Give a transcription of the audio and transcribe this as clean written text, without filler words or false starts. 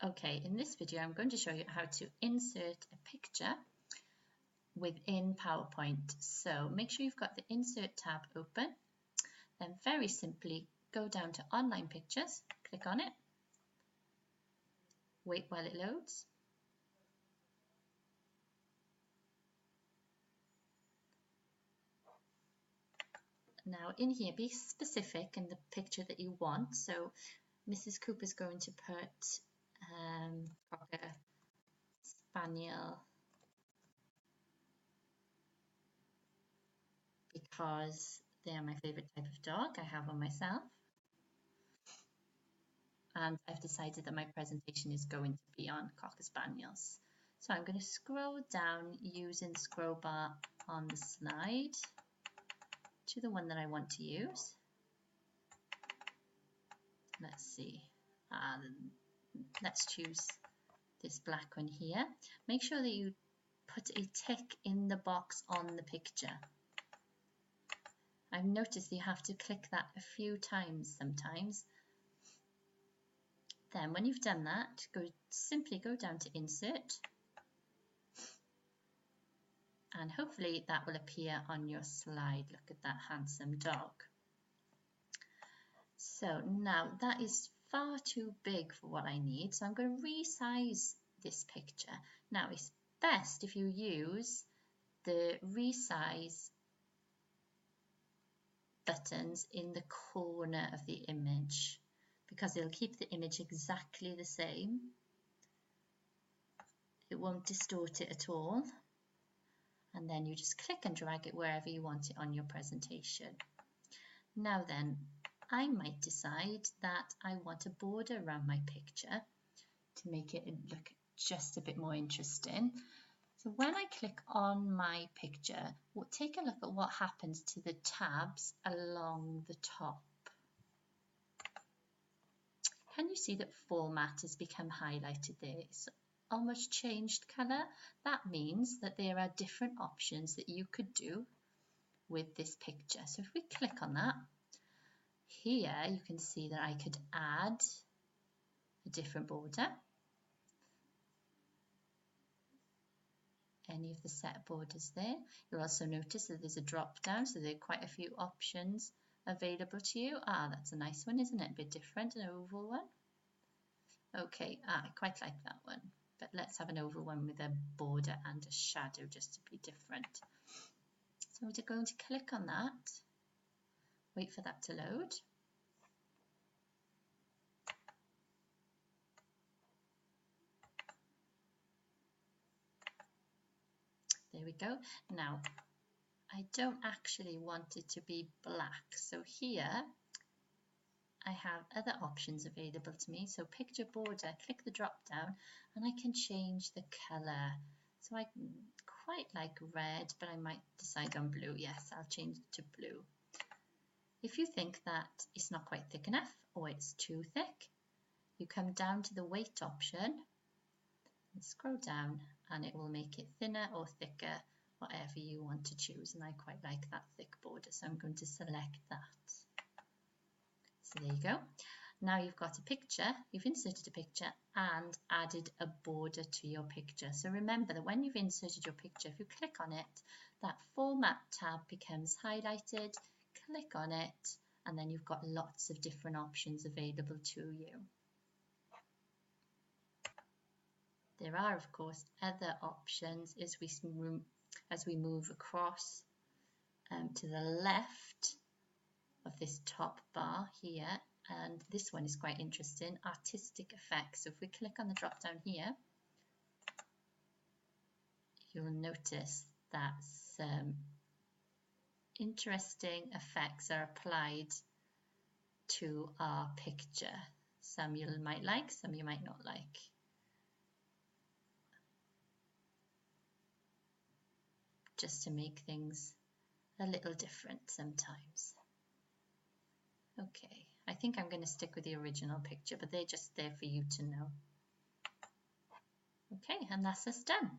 Okay, in this video I'm going to show you how to insert a picture within PowerPoint. So make sure you've got the Insert tab open, then very simply go down to Online Pictures, click on it, wait while it loads. Now in here, be specific in the picture that you want. So Mrs. Cooper's going to put Cocker Spaniel because they are my favourite type of dog I have on myself. And I've decided that my presentation is going to be on Cocker Spaniels. So I'm going to scroll down using the scroll bar on the slide to the one that I want to use. Let's see, let's choose this black one here. Make sure that you put a tick in the box on the picture. I've noticed you have to click that a few times sometimes. Then when you've done that, simply go down to Insert, and hopefully that will appear on your slide. Look at that handsome dog. So now that is far too big for what I need, so I'm going to resize this picture. Now it's best if you use the resize buttons in the corner of the image, because it'll keep the image exactly the same. It won't distort it at all. And then you just click and drag it wherever you want it on your presentation. Now then, I might decide that I want a border around my picture to make it look just a bit more interesting. So when I click on my picture, we'll take a look at what happens to the tabs along the top. Can you see that format has become highlighted there? It's almost changed colour. That means that there are different options that you could do with this picture. So if we click on that, here you can see that I could add a different border. Any of the set borders there. You'll also notice that there's a drop down, so there are quite a few options available to you. That's a nice one, isn't it? A bit different, an oval one. Okay, I quite like that one, but let's have an oval one with a border and a shadow just to be different. So we're going to click on that, wait for that to load. There we go. Now, I don't actually want it to be black, so here I have other options available to me. So picture border, click the drop down, and I can change the colour. So I quite like red, but I might decide on blue. Yes, I'll change it to blue. If you think that it's not quite thick enough or it's too thick, you come down to the weight option and scroll down, and it will make it thinner or thicker, whatever you want to choose. And I quite like that thick border, so I'm going to select that. So there you go. Now you've got a picture, you've inserted a picture and added a border to your picture. So remember that when you've inserted your picture, if you click on it, that Format tab becomes highlighted, click on it, and then you've got lots of different options available to you. There are, of course, other options as we move across to the left of this top bar here, and this one is quite interesting, artistic effects. So if we click on the drop down here, you'll notice that some interesting effects are applied to our picture. Some you might like, some you might not like. Just to make things a little different sometimes. Okay, I think I'm going to stick with the original picture, but they're just there for you to know. Okay, and that's us done.